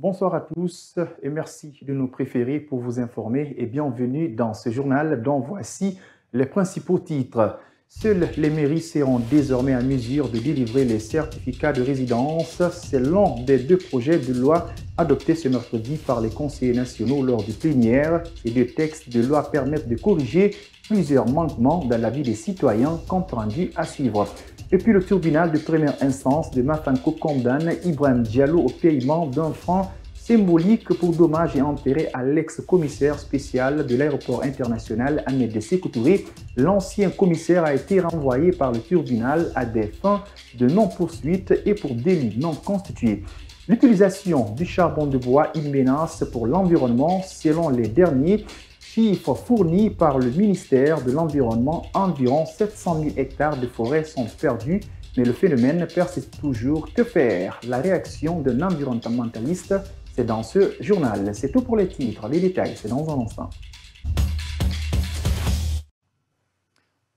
Bonsoir à tous et merci de nous préférer pour vous informer et bienvenue dans ce journal dont voici les principaux titres. Seules les mairies seront désormais en mesure de délivrer les certificats de résidence. C'est l'un des deux projets de loi adoptés ce mercredi par les conseillers nationaux lors du plénière. Ces deux textes de loi permettent de corriger plusieurs manquements dans la vie des citoyens, compte rendu à suivre. Et puis le tribunal de première instance de Mafanko condamne Ibrahim Diallo au paiement d'un franc symbolique pour dommages et intérêts à l'ex-commissaire spécial de l'aéroport international Ahmed Sékou Touré. L'ancien commissaire a été renvoyé par le tribunal à des fins de non-poursuite et pour délit non constitué. L'utilisation du charbon de bois, une menace pour l'environnement selon les derniers chiffres fournis par le ministère de l'Environnement. Environ 700 000 hectares de forêt sont perdus, mais le phénomène persiste toujours. Que faire? La réaction d'un environnementaliste, c'est dans ce journal. C'est tout pour les titres. Les détails, c'est dans un instant.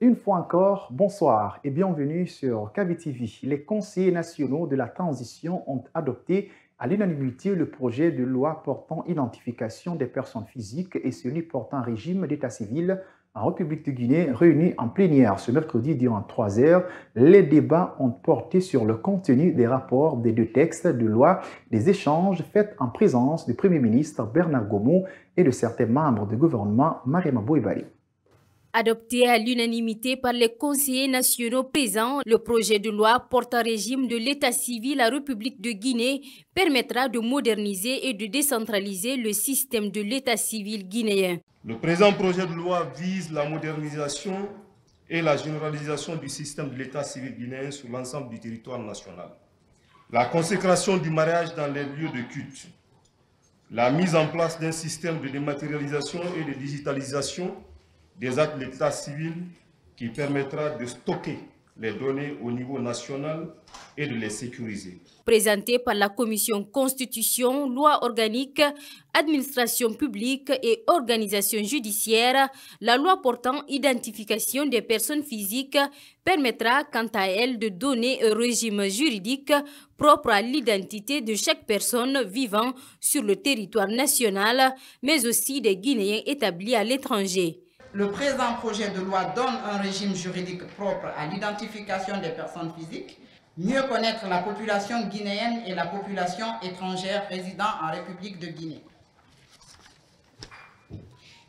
Une fois encore, bonsoir et bienvenue sur KVTV. Les conseillers nationaux de la transition ont adopté à l'unanimité le projet de loi portant identification des personnes physiques et celui portant régime d'état civil en République de Guinée, réunis en plénière ce mercredi durant 3 heures. Les débats ont porté sur le contenu des rapports des deux textes de loi, des échanges faits en présence du Premier ministre Bernard Gomo et de certains membres du gouvernement Mariama Bouibali. Adopté à l'unanimité par les conseillers nationaux présents, le projet de loi portant régime de l'état civil à République de Guinée permettra de moderniser et de décentraliser le système de l'état civil guinéen. Le présent projet de loi vise la modernisation et la généralisation du système de l'état civil guinéen sur l'ensemble du territoire national. La consécration du mariage dans les lieux de culte, la mise en place d'un système de dématérialisation et de digitalisation des actes de l'état civil qui permettra de stocker les données au niveau national et de les sécuriser. Présenté par la Commission Constitution, Loi organique, Administration publique et Organisation judiciaire, la loi portant identification des personnes physiques permettra quant à elle de donner un régime juridique propre à l'identité de chaque personne vivant sur le territoire national, mais aussi des Guinéens établis à l'étranger. Le présent projet de loi donne un régime juridique propre à l'identification des personnes physiques, mieux connaître la population guinéenne et la population étrangère résidant en République de Guinée.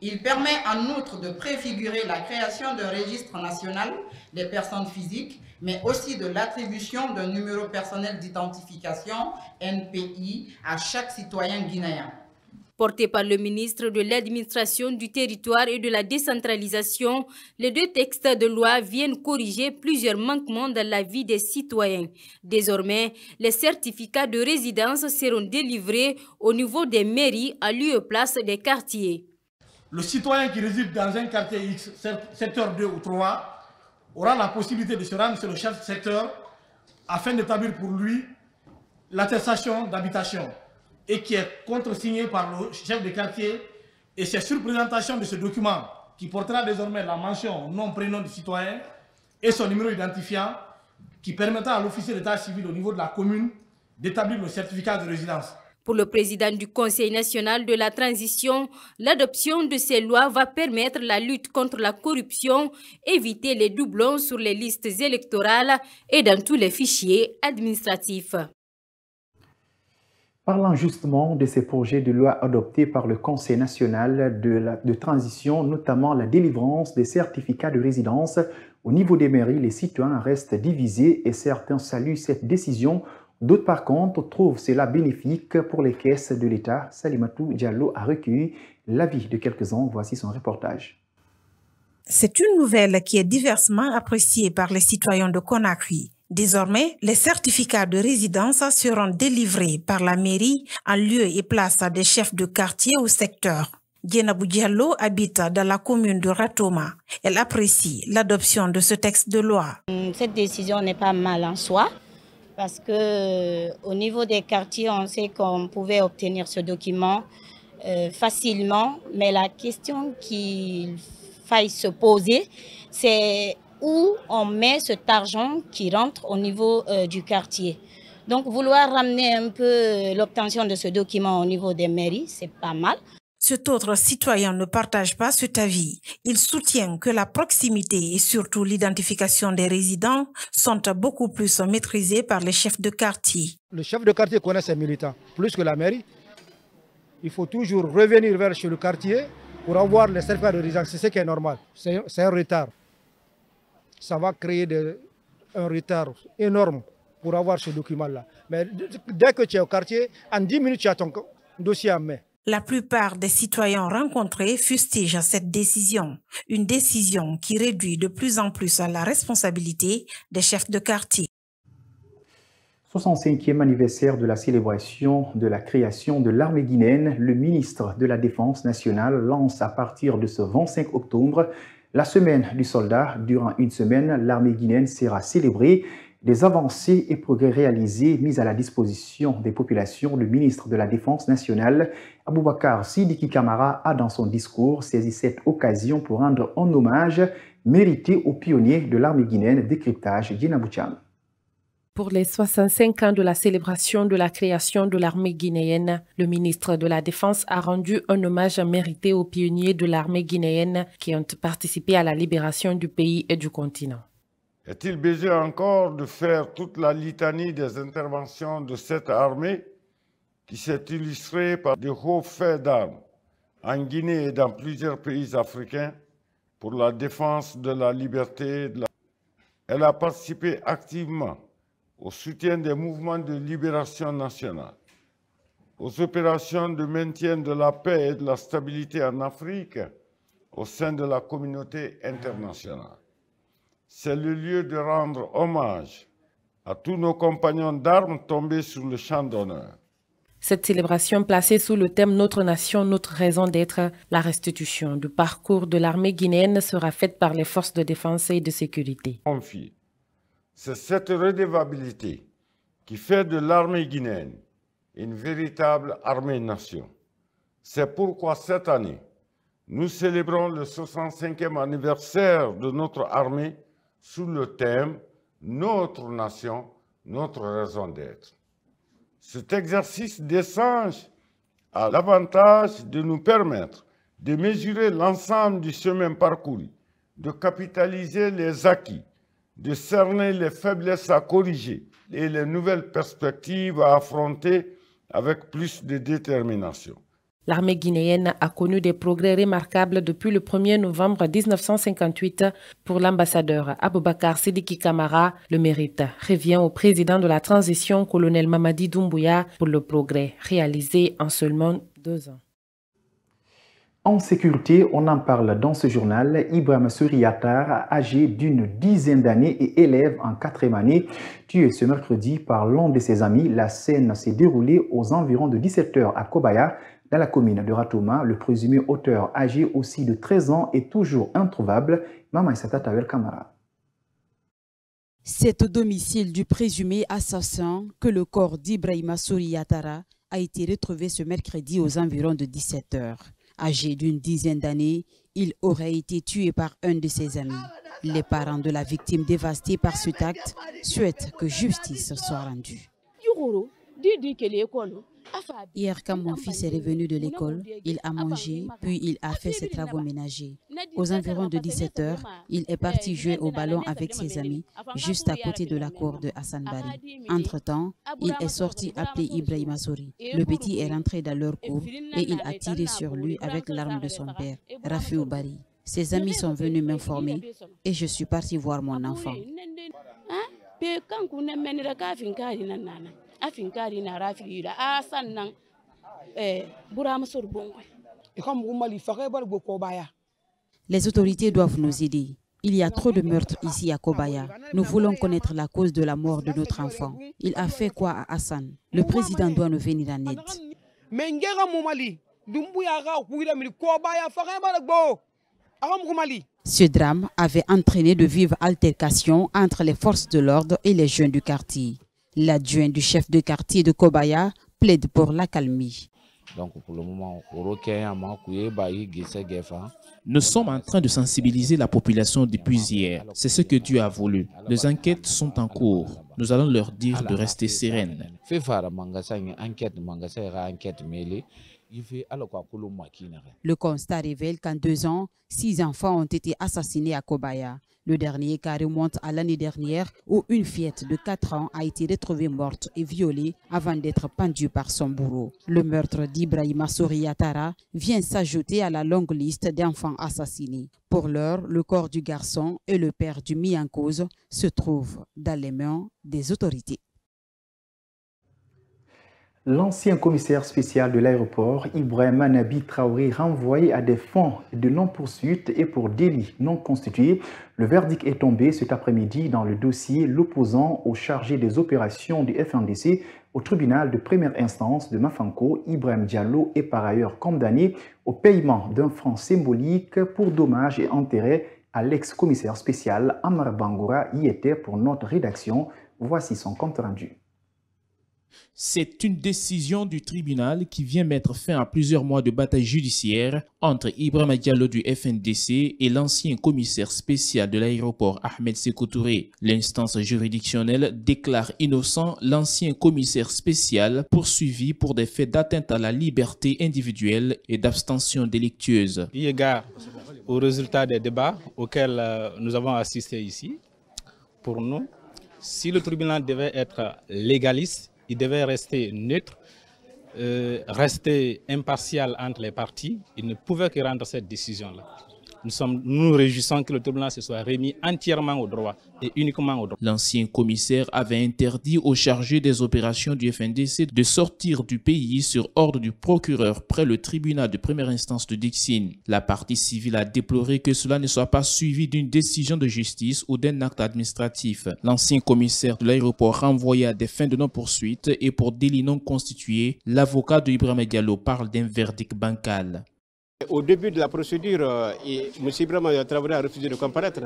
Il permet en outre de préfigurer la création d'un registre national des personnes physiques, mais aussi de l'attribution d'un numéro personnel d'identification, NPI, à chaque citoyen guinéen. Porté par le ministre de l'Administration du territoire et de la décentralisation, les deux textes de loi viennent corriger plusieurs manquements dans la vie des citoyens. Désormais, les certificats de résidence seront délivrés au niveau des mairies à lieu et place des quartiers. Le citoyen qui réside dans un quartier X, secteur 2 ou 3, aura la possibilité de se rendre sur le chef de secteur afin d'établir pour lui l'attestation d'habitation, et qui est contresigné par le chef de quartier, et c'est sur présentation de ce document qui portera désormais la mention nom-prénom du citoyen et son numéro identifiant qui permettra à l'officier d'état civil au niveau de la commune d'établir le certificat de résidence. Pour le président du Conseil national de la transition, l'adoption de ces lois va permettre la lutte contre la corruption, éviter les doublons sur les listes électorales et dans tous les fichiers administratifs. Parlant justement de ces projets de loi adoptés par le Conseil national de transition, notamment la délivrance des certificats de résidence, au niveau des mairies, les citoyens restent divisés et certains saluent cette décision. D'autres, par contre, trouvent cela bénéfique pour les caisses de l'État. Salimatou Diallo a recueilli l'avis de quelques-uns. Voici son reportage. C'est une nouvelle qui est diversement appréciée par les citoyens de Conakry. Désormais, les certificats de résidence seront délivrés par la mairie en lieu et place des chefs de quartier ou secteur. Djenabou Diallo habite dans la commune de Ratoma. Elle apprécie l'adoption de ce texte de loi. Cette décision n'est pas mal en soi parce que au niveau des quartiers, on sait qu'on pouvait obtenir ce document facilement, mais la question qu'il faille se poser, c'est où on met cet argent qui rentre au niveau du quartier. Donc vouloir ramener un peu l'obtention de ce document au niveau des mairies, c'est pas mal. Cet autre citoyen ne partage pas cet avis. Il soutient que la proximité et surtout l'identification des résidents sont beaucoup plus maîtrisés par les chefs de quartier. Le chef de quartier connaît ses militants plus que la mairie. Il faut toujours revenir vers chez le quartier pour avoir les certificats de résidence. C'est ce qui est normal. C'est un retard. Ça va créer un retard énorme pour avoir ce document-là. Mais dès que tu es au quartier, en 10 minutes, tu as ton dossier en main. La plupart des citoyens rencontrés fustigent cette décision. Une décision qui réduit de plus en plus la responsabilité des chefs de quartier. 65e anniversaire de la célébration de la création de l'armée guinéenne, le ministre de la Défense nationale lance à partir de ce 25 octobre la semaine du soldat. Durant une semaine, l'armée guinéenne sera célébrée. Des avancées et progrès réalisés mis à la disposition des populations. Le ministre de la Défense nationale, Aboubakar Sidiki Camara, a dans son discours saisi cette occasion pour rendre un hommage mérité aux pionniers de l'armée guinéenne. Décryptage, Gina Boucham. Pour les 65 ans de la célébration de la création de l'armée guinéenne, le ministre de la Défense a rendu un hommage mérité aux pionniers de l'armée guinéenne qui ont participé à la libération du pays et du continent. Est-il besoin encore de faire toute la litanie des interventions de cette armée qui s'est illustrée par de hauts faits d'armes en Guinée et dans plusieurs pays africains pour la défense de la liberté. Elle a participé activement au soutien des mouvements de libération nationale, aux opérations de maintien de la paix et de la stabilité en Afrique au sein de la communauté internationale. C'est le lieu de rendre hommage à tous nos compagnons d'armes tombés sur le champ d'honneur. Cette célébration placée sous le thème « Notre nation, notre raison d'être », la restitution du parcours de l'armée guinéenne sera faite par les forces de défense et de sécurité. C'est cette redevabilité qui fait de l'armée guinéenne une véritable armée-nation. C'est pourquoi cette année, nous célébrons le 65e anniversaire de notre armée sous le thème « Notre nation, notre raison d'être ». Cet exercice d'échange a l'avantage de nous permettre de mesurer l'ensemble du chemin parcouru, de capitaliser les acquis, de cerner les faiblesses à corriger et les nouvelles perspectives à affronter avec plus de détermination. L'armée guinéenne a connu des progrès remarquables depuis le 1er novembre 1958. Pour l'ambassadeur Aboubakar Sidiki Camara, le mérite revient au président de la transition, colonel Mamadi Doumbouya, pour le progrès réalisé en seulement 2 ans. En sécurité, on en parle dans ce journal. Ibrahima Souriatar, âgé d'une dizaine d'années et élève en 4e année, tué ce mercredi par l'un de ses amis. La scène s'est déroulée aux environs de 17 h à Kobaya, dans la commune de Ratouma. Le présumé auteur, âgé aussi de 13 ans, est toujours introuvable. Maman Issata Tawel Kamara. C'est au domicile du présumé assassin que le corps d'Ibrahima Souriatara a été retrouvé ce mercredi aux environs de 17 h. Âgé d'une dizaine d'années, il aurait été tué par un de ses amis. Les parents de la victime dévastés par cet acte souhaitent que justice soit rendue. Hier, quand mon fils est revenu de l'école, il a mangé, puis il a fait ses travaux ménagers. Aux environs de 17 h, il est parti jouer au ballon avec ses amis, juste à côté de la cour de Hassan Bari. Entre-temps, il est sorti appeler Ibrahima Sori. Le petit est rentré dans leur cour et il a tiré sur lui avec l'arme de son père, Rafiou Bari. Ses amis sont venus m'informer et je suis parti voir mon enfant. Les autorités doivent nous aider. Il y a trop de meurtres ici à Kobaya. Nous voulons connaître la cause de la mort de notre enfant. Il a fait quoi à Hassan? Le président doit nous venir en aide. Ce drame avait entraîné de vives altercations entre les forces de l'ordre et les jeunes du quartier. L'adjoint du chef de quartier de Kobaya plaide pour l'accalmie. Donc pour le moment, Nous sommes en train de sensibiliser la population depuis hier. C'est ce que Dieu a voulu. Les enquêtes sont en cours. Nous allons leur dire de rester sereines. Le constat révèle qu'en 2 ans, 6 enfants ont été assassinés à Kobaya. Le dernier cas remonte à l'année dernière où une fillette de 4 ans a été retrouvée morte et violée avant d'être pendue par son bourreau. Le meurtre d'Ibrahima Souriatara vient s'ajouter à la longue liste d'enfants assassinés. Pour l'heure, le corps du garçon et le père du mis en cause se trouvent dans les mains des autorités. L'ancien commissaire spécial de l'aéroport, Ibrahima Nabi Traoré, renvoyé à des fins de non-poursuite et pour délit non constitué. Le verdict est tombé cet après-midi dans le dossier l'opposant au chargé des opérations du FNDC au tribunal de première instance de Mafanko. Ibrahim Diallo est par ailleurs condamné au paiement d'un franc symbolique pour dommages et intérêts à l'ex-commissaire spécial. Amar Bangoura y était pour notre rédaction. Voici son compte rendu. C'est une décision du tribunal qui vient mettre fin à plusieurs mois de bataille judiciaire entre Ibrahima Diallo du FNDC et l'ancien commissaire spécial de l'aéroport Ahmed Sékou Touré. L'instance juridictionnelle déclare innocent l'ancien commissaire spécial poursuivi pour des faits d'atteinte à la liberté individuelle et d'abstention délictueuse. Eu égard au résultat des débats auxquels nous avons assisté ici, pour nous, si le tribunal devait être légaliste, il devait rester neutre, rester impartial entre les parties. Il ne pouvait que rendre cette décision-là. Nous nous réjouissons que le tribunal se soit remis entièrement au droit et uniquement au droit. L'ancien commissaire avait interdit aux chargés des opérations du FNDC de sortir du pays sur ordre du procureur près le tribunal de première instance de Dixine. La partie civile a déploré que cela ne soit pas suivi d'une décision de justice ou d'un acte administratif. L'ancien commissaire de l'aéroport renvoyé à des fins de non-poursuite et pour délit non constitué, l'avocat de Ibrahima Diallo parle d'un verdict bancal. Au début de la procédure, M. Ibrahima Traoré a refusé de comparaître.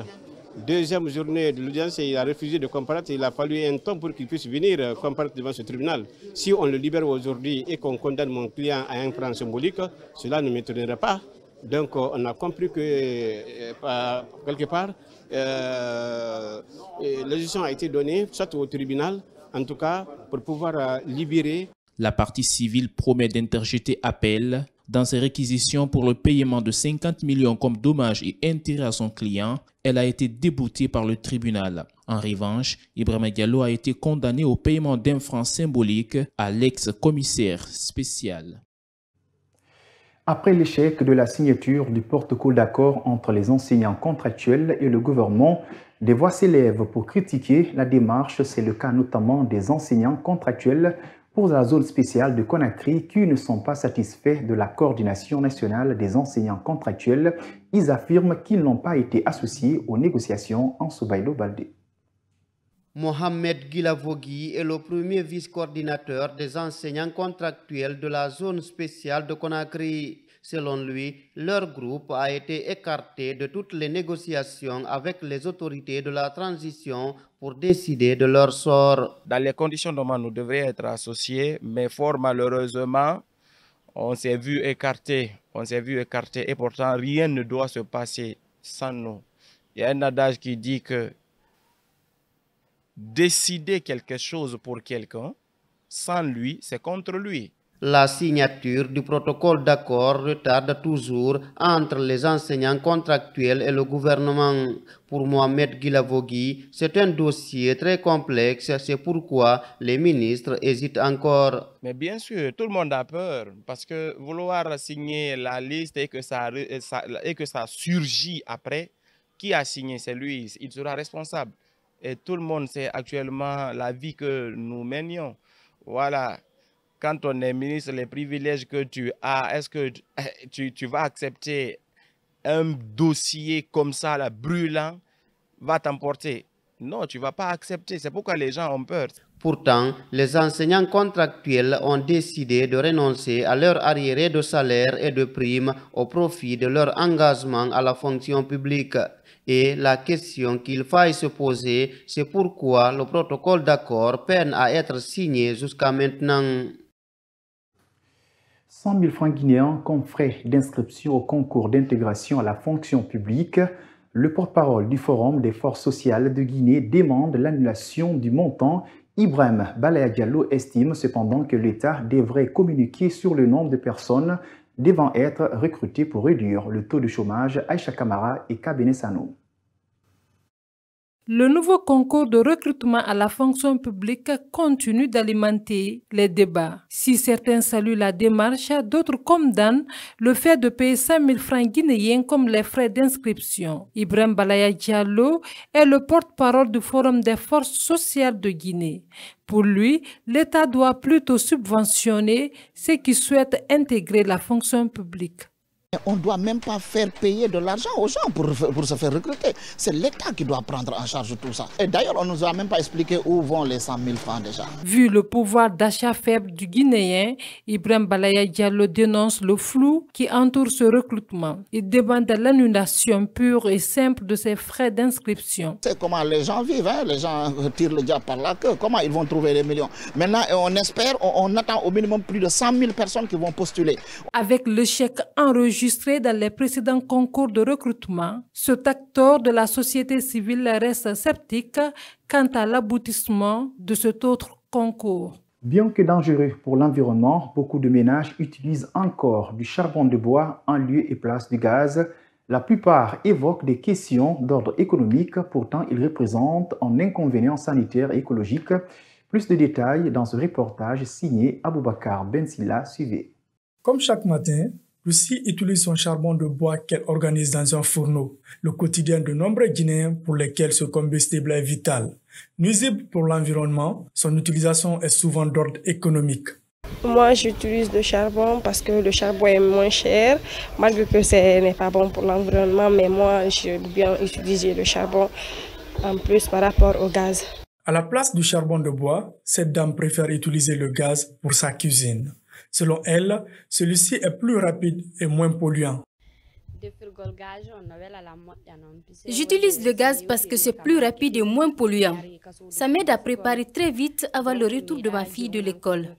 Deuxième journée de l'audience, il a refusé de comparaître. Il a fallu un temps pour qu'il puisse venir comparaître devant ce tribunal. Si on le libère aujourd'hui et qu'on condamne mon client à un franc symbolique, cela ne m'étonnerait pas. Donc on a compris que, quelque part, la décision a été donnée, soit au tribunal, en tout cas, pour pouvoir libérer. La partie civile promet d'interjeter appel dans ses réquisitions pour le paiement de 50 millions comme dommages et intérêts à son client. Elle a été déboutée par le tribunal. En revanche, Ibrahima Diallo a été condamné au paiement d'un franc symbolique à l'ex-commissaire spécial. Après l'échec de la signature du protocole d'accord entre les enseignants contractuels et le gouvernement, des voix s'élèvent pour critiquer la démarche. C'est le cas notamment des enseignants contractuels pour la zone spéciale de Conakry qui ne sont pas satisfaits de la coordination nationale des enseignants contractuels. Ils affirment qu'ils n'ont pas été associés aux négociations en Soubaïlo Baldé. Mohamed Guilavogui est le premier vice-coordinateur des enseignants contractuels de la zone spéciale de Conakry. Selon lui, leur groupe a été écarté de toutes les négociations avec les autorités de la transition pour décider de leur sort. Dans les conditions normales, nous devrions être associés, mais fort malheureusement, on s'est vu écarté. Et pourtant, rien ne doit se passer sans nous. Il y a un adage qui dit que décider quelque chose pour quelqu'un, sans lui, c'est contre lui. La signature du protocole d'accord retarde toujours entre les enseignants contractuels et le gouvernement. Pour Mohamed Guilavogui, c'est un dossier très complexe, c'est pourquoi les ministres hésitent encore. Mais bien sûr, tout le monde a peur, parce que vouloir signer la liste et que ça surgit après, qui a signé, c'est lui, il sera responsable. Et tout le monde sait actuellement la vie que nous menions. Voilà. Quand on est ministre, les privilèges que tu as, est-ce que tu vas accepter un dossier comme ça, là, brûlant, va t'emporter? Non, tu ne vas pas accepter. C'est pourquoi les gens ont peur. Pourtant, les enseignants contractuels ont décidé de renoncer à leur arriéré de salaire et de primes au profit de leur engagement à la fonction publique. Et la question qu'il faille se poser, c'est pourquoi le protocole d'accord peine à être signé jusqu'à maintenant. 100 000 francs guinéens comme frais d'inscription au concours d'intégration à la fonction publique. Le porte-parole du Forum des forces sociales de Guinée demande l'annulation du montant. Ibrahim Balaya Diallo estime cependant que l'État devrait communiquer sur le nombre de personnes devant être recrutées pour réduire le taux de chômage. Aïcha Kamara et Kabene Sano. Le nouveau concours de recrutement à la fonction publique continue d'alimenter les débats. Si certains saluent la démarche, d'autres condamnent le fait de payer 5 000 francs guinéens comme les frais d'inscription. Ibrahim Balaya Diallo est le porte-parole du Forum des forces sociales de Guinée. Pour lui, l'État doit plutôt subventionner ceux qui souhaitent intégrer la fonction publique. On ne doit même pas faire payer de l'argent aux gens pour se faire recruter. C'est l'État qui doit prendre en charge tout ça. Et d'ailleurs, on ne nous a même pas expliqué où vont les 100 000 francs déjà. Vu le pouvoir d'achat faible du Guinéen, Ibrahim Balaya Diallo dénonce le flou qui entoure ce recrutement. Il demande l'annulation pure et simple de ces frais d'inscription. C'est comment les gens vivent, hein? Les gens tirent le diable par la queue. Comment ils vont trouver les millions? Maintenant, on espère, on attend au minimum plus de 100 000 personnes qui vont postuler. Avec le chèque enregistré dans les précédents concours de recrutement, cet acteur de la société civile reste sceptique quant à l'aboutissement de cet autre concours. Bien que dangereux pour l'environnement, beaucoup de ménages utilisent encore du charbon de bois en lieu et place du gaz. La plupart évoquent des questions d'ordre économique, pourtant ils représentent un inconvénient sanitaire et écologique. Plus de détails dans ce reportage signé Aboubakar Bensila. Suivez. Comme chaque matin, Lucie utilise son charbon de bois qu'elle organise dans un fourneau, le quotidien de nombreux Guinéens pour lesquels ce combustible est vital. Nuisible pour l'environnement, son utilisation est souvent d'ordre économique. Moi, j'utilise le charbon parce que le charbon est moins cher, malgré que ce n'est pas bon pour l'environnement, mais moi, j'aime bien utiliser le charbon en plus par rapport au gaz. À la place du charbon de bois, cette dame préfère utiliser le gaz pour sa cuisine. Selon elle, celui-ci est plus rapide et moins polluant. J'utilise le gaz parce que c'est plus rapide et moins polluant. Ça m'aide à préparer très vite avant le retour de ma fille de l'école.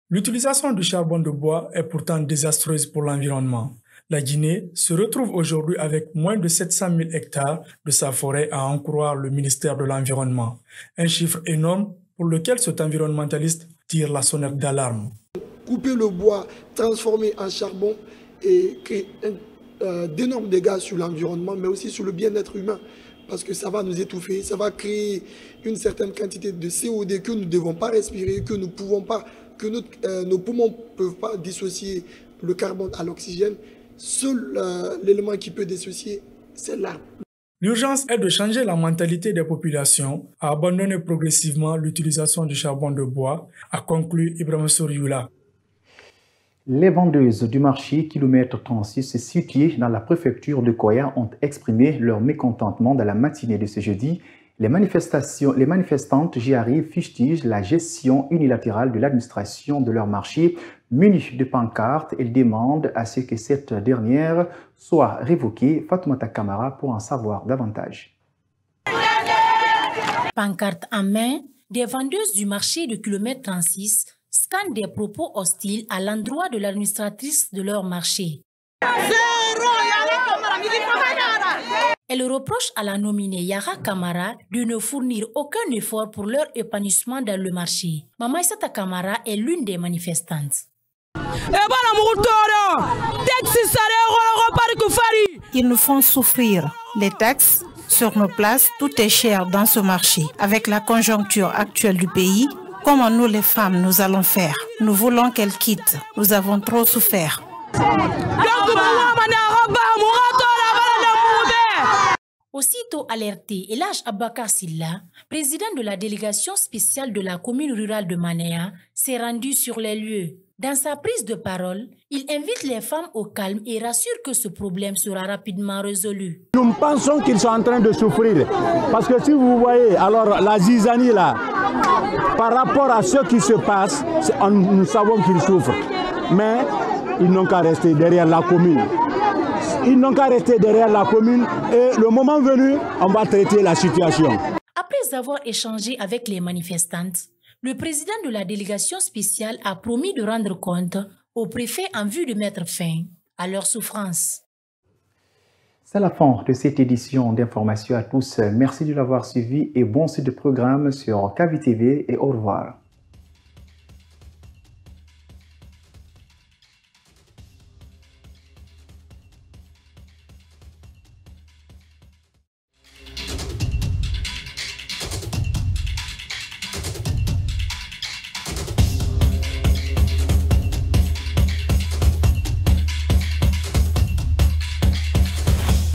L'utilisation du charbon de bois est pourtant désastreuse pour l'environnement. La Guinée se retrouve aujourd'hui avec moins de 700 000 hectares de sa forêt à en croire le ministère de l'Environnement. Un chiffre énorme pour lequel cet environnementaliste tire la sonnette d'alarme. Couper le bois, transformer en charbon et créer d'énormes dégâts sur l'environnement, mais aussi sur le bien-être humain, parce que ça va nous étouffer, ça va créer une certaine quantité de CO2 que nous ne devons pas respirer, que nous pouvons pas, que nos poumons ne peuvent pas dissocier le carbone à l'oxygène. Seul l'élément qui peut dissocier, c'est l'arbre. L'urgence est de changer la mentalité des populations, à abandonner progressivement l'utilisation du charbon de bois, a conclu Ibrahim Sourioula. Les vendeuses du marché kilomètre 36 situé dans la préfecture de Koya ont exprimé leur mécontentement dans la matinée de ce jeudi. Les manifestantes JARI fustigent la gestion unilatérale de l'administration de leur marché. Munies de pancartes, elles demandent à ce que cette dernière soit révoquée. Fatoumata Kamara pour en savoir davantage. Pancartes en main, des vendeuses du marché de kilomètre 36 scandent des propos hostiles à l'endroit de l'administratrice de leur marché. Elle reproche à la nominée Yara Kamara de ne fournir aucun effort pour leur épanouissement dans le marché. Mama Issata Kamara est l'une des manifestantes. Ils nous font souffrir. Les taxes sur nos places, tout est cher dans ce marché. Avec la conjoncture actuelle du pays, comment nous les femmes nous allons faire? Nous voulons qu'elle quitte. Nous avons trop souffert. Aussitôt alerté, Elhaj Abakar Silla, président de la délégation spéciale de la commune rurale de Manéa, s'est rendu sur les lieux. Dans sa prise de parole, il invite les femmes au calme et rassure que ce problème sera rapidement résolu. Nous pensons qu'ils sont en train de souffrir. Parce que si vous voyez, alors la zizanie là, par rapport à ce qui se passe, nous savons qu'ils souffrent. Mais ils n'ont qu'à rester derrière la commune. Ils n'ont qu'à rester derrière la commune et le moment venu, on va traiter la situation. Après avoir échangé avec les manifestantes, Le président de la délégation spéciale a promis de rendre compte au préfet en vue de mettre fin à leurs souffrances. C'est la fin de cette édition d'information à tous. Merci de l'avoir suivi et bon suite de programme sur KVTV et au revoir.